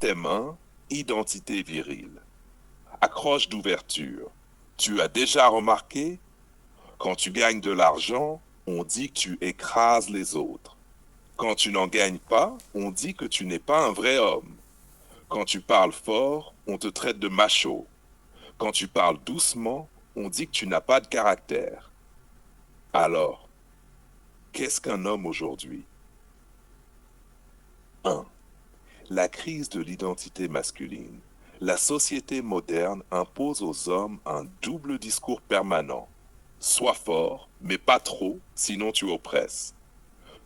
Thème 1, identité virile. Accroche d'ouverture. Tu as déjà remarqué, quand tu gagnes de l'argent, on dit que tu écrases les autres. Quand tu n'en gagnes pas, on dit que tu n'es pas un vrai homme. Quand tu parles fort, on te traite de macho. Quand tu parles doucement, on dit que tu n'as pas de caractère. Alors, qu'est-ce qu'un homme aujourd'hui? 1. La crise de l'identité masculine. La société moderne impose aux hommes un double discours permanent. Sois fort, mais pas trop, sinon tu oppresses.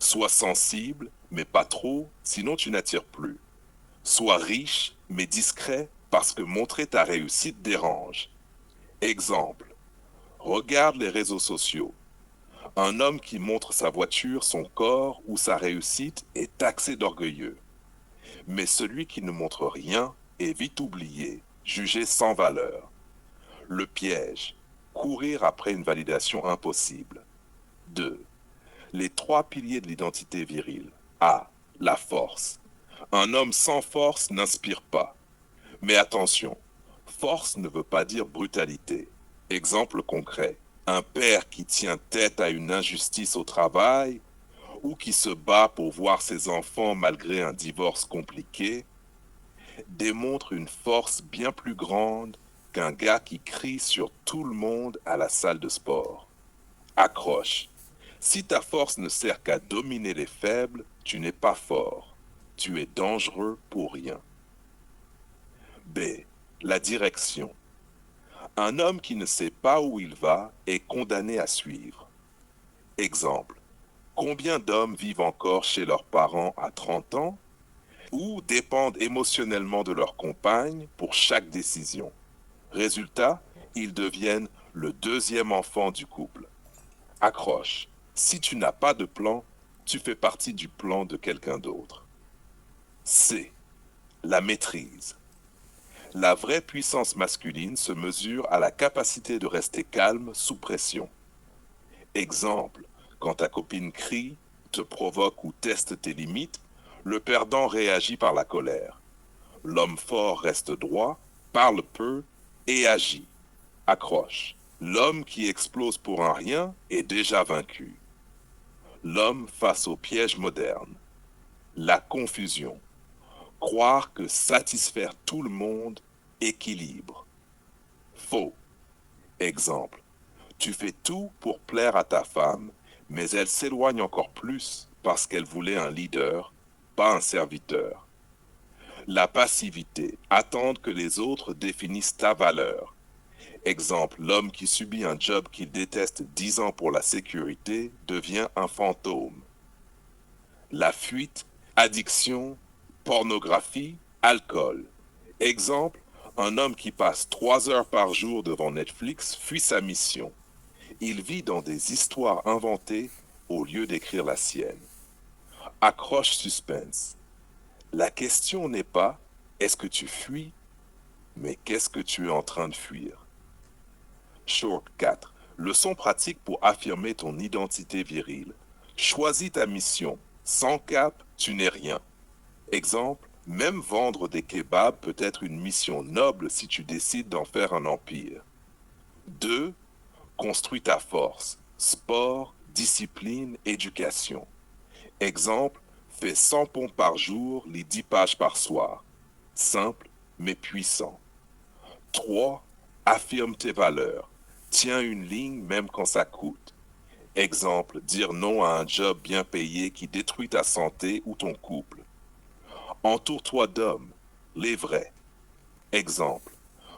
Sois sensible, mais pas trop, sinon tu n'attires plus. Sois riche, mais discret, parce que montrer ta réussite dérange. Exemple. Regarde les réseaux sociaux. Un homme qui montre sa voiture, son corps ou sa réussite est taxé d'orgueilleux. Mais celui qui ne montre rien est vite oublié, jugé sans valeur. Le piège. Courir après une validation impossible. 2. Les trois piliers de l'identité virile. A. La force. Un homme sans force n'inspire pas. Mais attention, force ne veut pas dire brutalité. Exemple concret. Un père qui tient tête à une injustice au travail ou qui se bat pour voir ses enfants malgré un divorce compliqué démontre une force bien plus grande qu'un gars qui crie sur tout le monde à la salle de sport. Accroche. Si ta force ne sert qu'à dominer les faibles, tu n'es pas fort. Tu es dangereux pour rien. B. La direction. Un homme qui ne sait pas où il va est condamné à suivre. Exemple. Combien d'hommes vivent encore chez leurs parents à 30 ans ou dépendent émotionnellement de leur compagne pour chaque décision? Résultat, ils deviennent le deuxième enfant du couple. Accroche. Si tu n'as pas de plan, tu fais partie du plan de quelqu'un d'autre. C. La maîtrise. La vraie puissance masculine se mesure à la capacité de rester calme sous pression. Exemple, quand ta copine crie, te provoque ou teste tes limites, le perdant réagit par la colère. L'homme fort reste droit, parle peu et agit. Accroche. L'homme qui explose pour un rien est déjà vaincu. L'homme face au piège moderne. La confusion. Croire que satisfaire tout le monde équilibre. Faux. Exemple. Tu fais tout pour plaire à ta femme, mais elle s'éloigne encore plus parce qu'elle voulait un leader, pas un serviteur. La passivité. Attendre que les autres définissent ta valeur. Exemple, l'homme qui subit un job qu'il déteste 10 ans pour la sécurité devient un fantôme. La fuite, addiction, pornographie, alcool. Exemple, un homme qui passe 3 heures par jour devant Netflix fuit sa mission. Il vit dans des histoires inventées au lieu d'écrire la sienne. Accroche suspense. La question n'est pas est-ce que tu fuis, mais qu'est-ce que tu es en train de fuir? Short 4. Leçon pratique pour affirmer ton identité virile. Choisis ta mission. Sans cap, tu n'es rien. Exemple, même vendre des kebabs peut être une mission noble si tu décides d'en faire un empire. 2. Construis ta force. Sport, discipline, éducation. Exemple, fais 100 pompes par jour, lis 10 pages par soir. Simple, mais puissant. 3. Affirme tes valeurs. Tiens une ligne même quand ça coûte. Exemple, dire non à un job bien payé qui détruit ta santé ou ton couple. Entoure-toi d'hommes, les vrais. Exemple,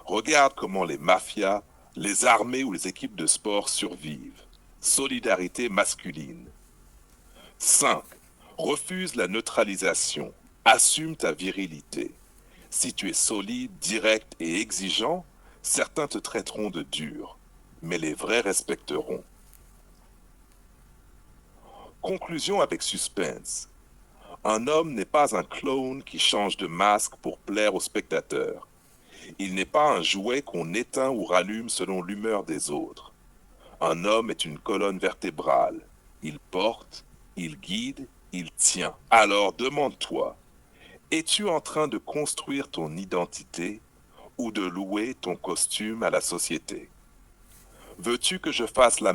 regarde comment les mafias, les armées ou les équipes de sport survivent. Solidarité masculine. 5. Refuse la neutralisation. Assume ta virilité. Si tu es solide, direct et exigeant, certains te traiteront de dur, mais les vrais respecteront. Conclusion avec suspense. Un homme n'est pas un clown qui change de masque pour plaire aux spectateurs. Il n'est pas un jouet qu'on éteint ou rallume selon l'humeur des autres. Un homme est une colonne vertébrale. Il porte, il guide, il tient. Alors demande-toi, Es-tu en train de construire ton identité ou de louer ton costume à la société? Veux-tu que je fasse la